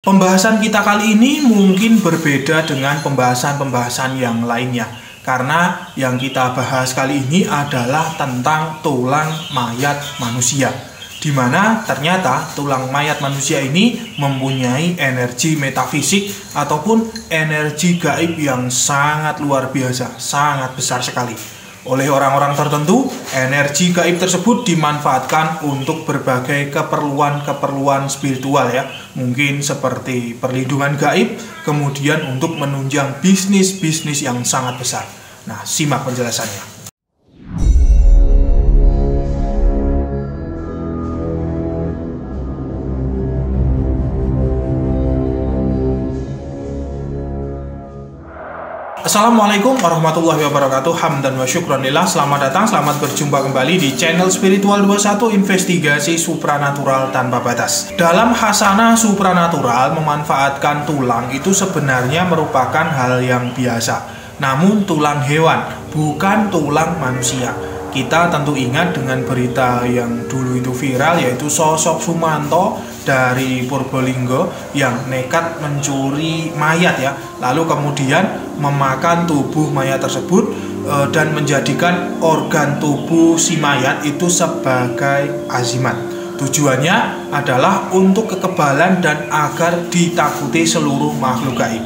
Pembahasan kita kali ini mungkin berbeda dengan pembahasan-pembahasan yang lainnya, karena yang kita bahas kali ini adalah tentang tulang mayat manusia, di mana ternyata tulang mayat manusia ini mempunyai energi metafisik ataupun energi gaib yang sangat luar biasa, sangat besar sekali. Oleh orang-orang tertentu, energi gaib tersebut dimanfaatkan untuk berbagai keperluan spiritual ya. Mungkin seperti perlindungan gaib, kemudian untuk menunjang bisnis-bisnis yang sangat besar. Nah, simak penjelasannya. Assalamualaikum warahmatullahi wabarakatuh. Hamdan wa syukranillah. Selamat datang, selamat berjumpa kembali di channel Spiritual 21, investigasi supranatural tanpa batas. Dalam khasanah supranatural, memanfaatkan tulang itu sebenarnya merupakan hal yang biasa. Namun tulang hewan, bukan tulang manusia. Kita tentu ingat dengan berita yang dulu itu viral, yaitu sosok Sumanto dari Purbolinggo yang nekat mencuri mayat ya, lalu kemudian memakan tubuh mayat tersebut dan menjadikan organ tubuh si mayat itu sebagai azimat. Tujuannya adalah untuk kekebalan dan agar ditakuti seluruh makhluk gaib.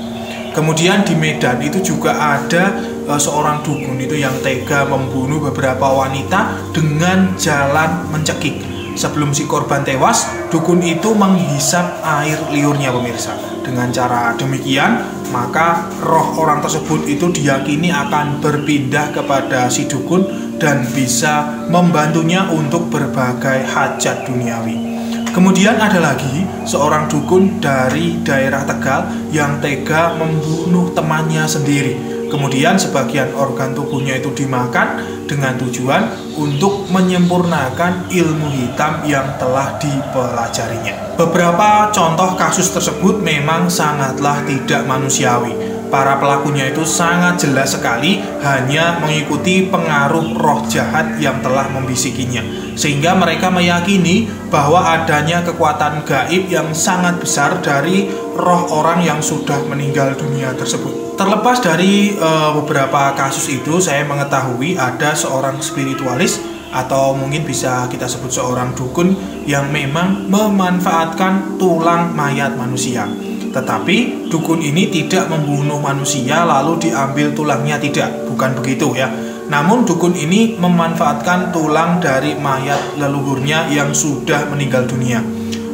Kemudian di Medan itu juga ada seorang dukun itu yang tega membunuh beberapa wanita dengan jalan mencekik. Sebelum si korban tewas, dukun itu menghisap air liurnya, pemirsa. Dengan cara demikian, maka roh orang tersebut itu diyakini akan berpindah kepada si dukun dan bisa membantunya untuk berbagai hajat duniawi. Kemudian ada lagi seorang dukun dari daerah Tegal yang tega membunuh temannya sendiri. Kemudian sebagian organ tubuhnya itu dimakan dengan tujuan untuk menyempurnakan ilmu hitam yang telah dipelajarinya. Beberapa contoh kasus tersebut memang sangatlah tidak manusiawi. Para pelakunya itu sangat jelas sekali hanya mengikuti pengaruh roh jahat yang telah membisikinya, sehingga mereka meyakini bahwa adanya kekuatan gaib yang sangat besar dari roh orang yang sudah meninggal dunia tersebut. Terlepas dari beberapa kasus itu, saya mengetahui ada seorang spiritualis atau mungkin bisa kita sebut seorang dukun yang memang memanfaatkan tulang mayat manusia. Tetapi dukun ini tidak membunuh manusia lalu diambil tulangnya, tidak, bukan begitu ya. Namun dukun ini memanfaatkan tulang dari mayat leluhurnya yang sudah meninggal dunia.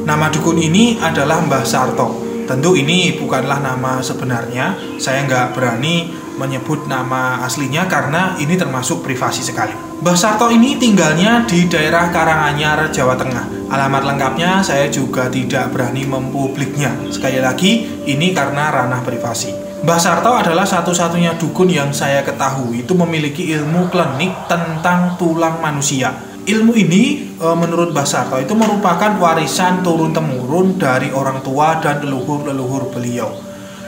Nama dukun ini adalah Mbah Sarto. Tentu ini bukanlah nama sebenarnya, saya nggak berani menyebut nama aslinya karena ini termasuk privasi sekali. Mbah Sarto ini tinggalnya di daerah Karanganyar, Jawa Tengah. Alamat lengkapnya saya juga tidak berani mempubliknya. Sekali lagi, ini karena ranah privasi. Mbah Sarto adalah satu-satunya dukun yang saya ketahui itu memiliki ilmu klinik tentang tulang manusia. Ilmu ini menurut Mbah Sarto itu merupakan warisan turun-temurun dari orang tua dan leluhur-leluhur beliau.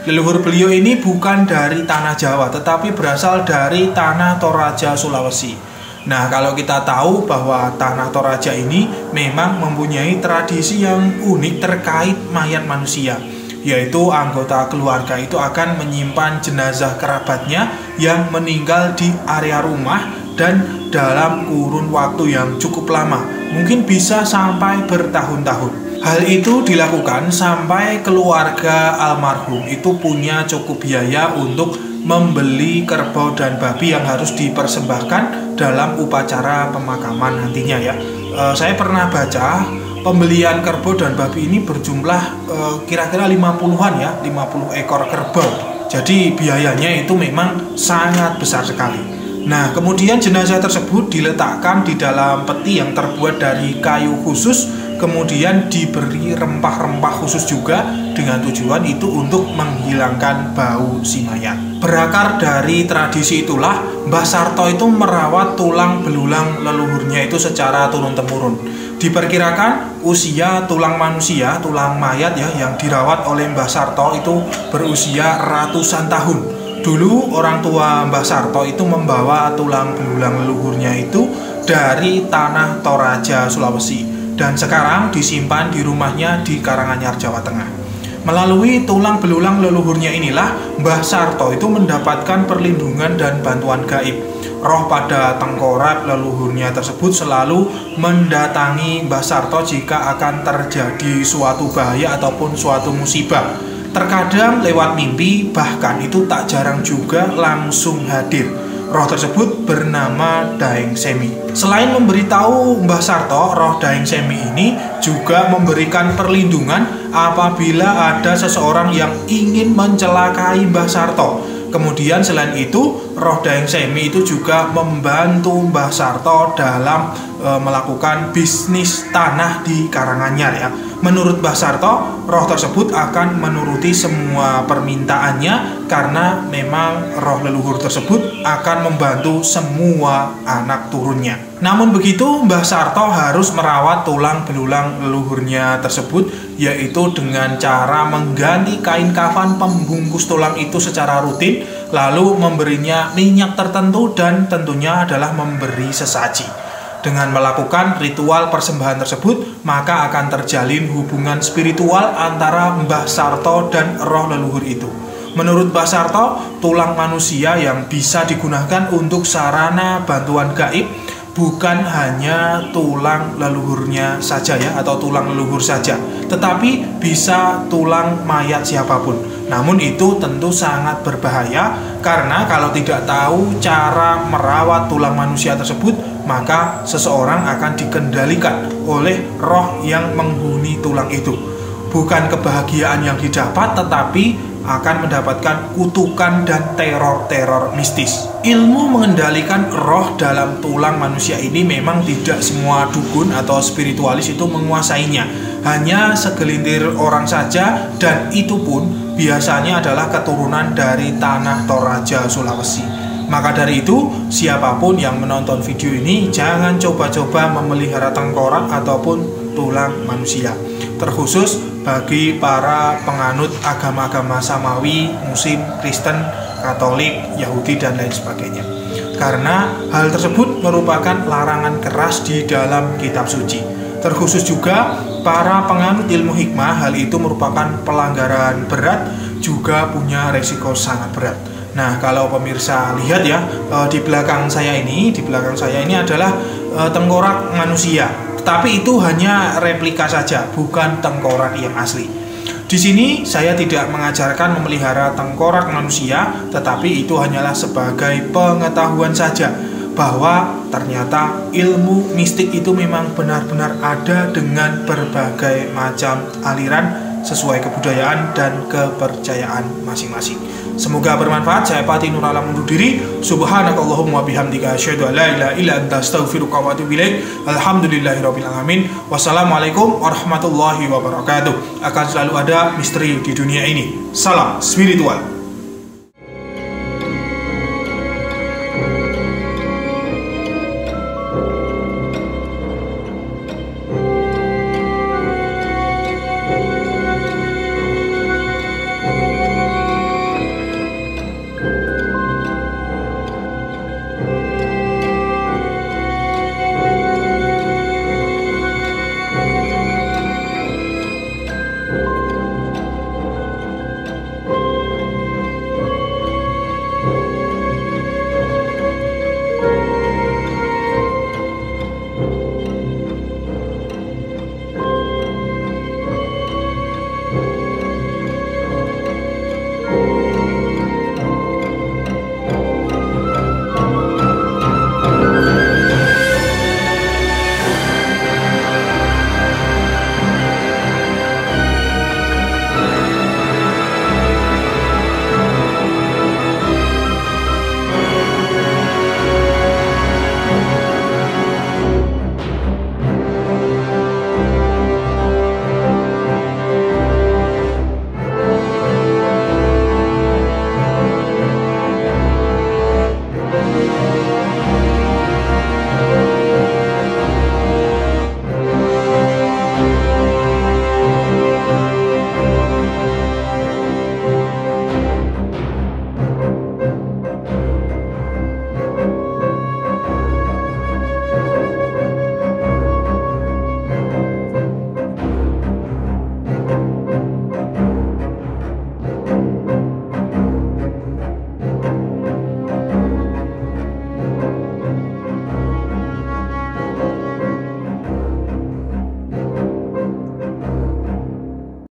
Leluhur beliau ini bukan dari tanah Jawa, tetapi berasal dari tanah Toraja, Sulawesi. Nah, kalau kita tahu bahwa tanah Toraja ini memang mempunyai tradisi yang unik terkait mayat manusia, yaitu anggota keluarga itu akan menyimpan jenazah kerabatnya yang meninggal di area rumah dan dalam kurun waktu yang cukup lama, mungkin bisa sampai bertahun-tahun. Hal itu dilakukan sampai keluarga almarhum itu punya cukup biaya untuk membeli kerbau dan babi yang harus dipersembahkan dalam upacara pemakaman nantinya ya. Saya pernah baca pembelian kerbau dan babi ini berjumlah kira-kira 50-an ya, 50 ekor kerbau. Jadi biayanya itu memang sangat besar sekali. Nah, kemudian jenazah tersebut diletakkan di dalam peti yang terbuat dari kayu khusus, kemudian diberi rempah-rempah khusus juga dengan tujuan itu untuk menghilangkan bau si mayat. Berakar dari tradisi itulah Mbah Sarto itu merawat tulang belulang leluhurnya itu secara turun-temurun. Diperkirakan usia tulang manusia, tulang mayat ya yang dirawat oleh Mbah Sarto itu berusia ratusan tahun. Dulu orang tua Mbah Sarto itu membawa tulang belulang leluhurnya itu dari tanah Toraja, Sulawesi, dan sekarang disimpan di rumahnya di Karanganyar, Jawa Tengah. Melalui tulang belulang leluhurnya inilah Mbah Sarto itu mendapatkan perlindungan dan bantuan gaib. Roh pada tengkorak leluhurnya tersebut selalu mendatangi Mbah Sarto jika akan terjadi suatu bahaya ataupun suatu musibah. Terkadang lewat mimpi, bahkan itu tak jarang juga langsung hadir. Roh tersebut bernama Daeng Semi. Selain memberitahu Mbah Sarto, roh Daeng Semi ini juga memberikan perlindungan apabila ada seseorang yang ingin mencelakai Mbah Sarto. Kemudian selain itu, roh Daeng Semi itu juga membantu Mbah Sarto dalam melakukan bisnis tanah di Karanganyar ya. Menurut Mbah Sarto, roh tersebut akan menuruti semua permintaannya karena memang roh leluhur tersebut akan membantu semua anak turunnya. Namun begitu, Mbah Sarto harus merawat tulang belulang leluhurnya tersebut, yaitu dengan cara mengganti kain kafan pembungkus tulang itu secara rutin, lalu memberinya minyak tertentu dan tentunya adalah memberi sesaji. Dengan melakukan ritual persembahan tersebut, maka akan terjalin hubungan spiritual antara Mbah Sarto dan roh leluhur itu. Menurut Mbah Sarto, tulang manusia yang bisa digunakan untuk sarana bantuan gaib bukan hanya tulang leluhurnya saja ya, atau tulang leluhur saja, tetapi bisa tulang mayat siapapun. Namun itu tentu sangat berbahaya karena kalau tidak tahu cara merawat tulang manusia tersebut, maka seseorang akan dikendalikan oleh roh yang menghuni tulang itu. Bukan kebahagiaan yang didapat, tetapi akan mendapatkan kutukan dan teror-teror mistis. Ilmu mengendalikan roh dalam tulang manusia ini memang tidak semua dukun atau spiritualis itu menguasainya. Hanya segelintir orang saja, dan itu pun biasanya adalah keturunan dari tanah Toraja, Sulawesi. Maka dari itu, siapapun yang menonton video ini jangan coba-coba memelihara tengkorak ataupun tulang manusia. Terkhusus bagi para penganut agama-agama Samawi, Muslim, Kristen, Katolik, Yahudi, dan lain sebagainya. Karena hal tersebut merupakan larangan keras di dalam kitab suci. Terkhusus juga para penganut ilmu hikmah, hal itu merupakan pelanggaran berat, juga punya resiko sangat berat. Nah, kalau pemirsa lihat ya, di belakang saya ini adalah tengkorak manusia. Tapi itu hanya replika saja, bukan tengkorak yang asli. Di sini saya tidak mengajarkan memelihara tengkorak manusia, tetapi itu hanyalah sebagai pengetahuan saja bahwa ternyata ilmu mistik itu memang benar-benar ada dengan berbagai macam aliran sesuai kebudayaan dan kepercayaan masing-masing. Semoga bermanfaat. Saya Pati Nur Alam undur diri. Subhanakallahumma bihamdika asyhadu an la ilaha illa anta astaghfiruka wa atubu ilaik. Alhamdulillahirabbil alamin. Wassalamualaikum warahmatullahi wabarakatuh. Akan selalu ada misteri di dunia ini. Salam spiritual.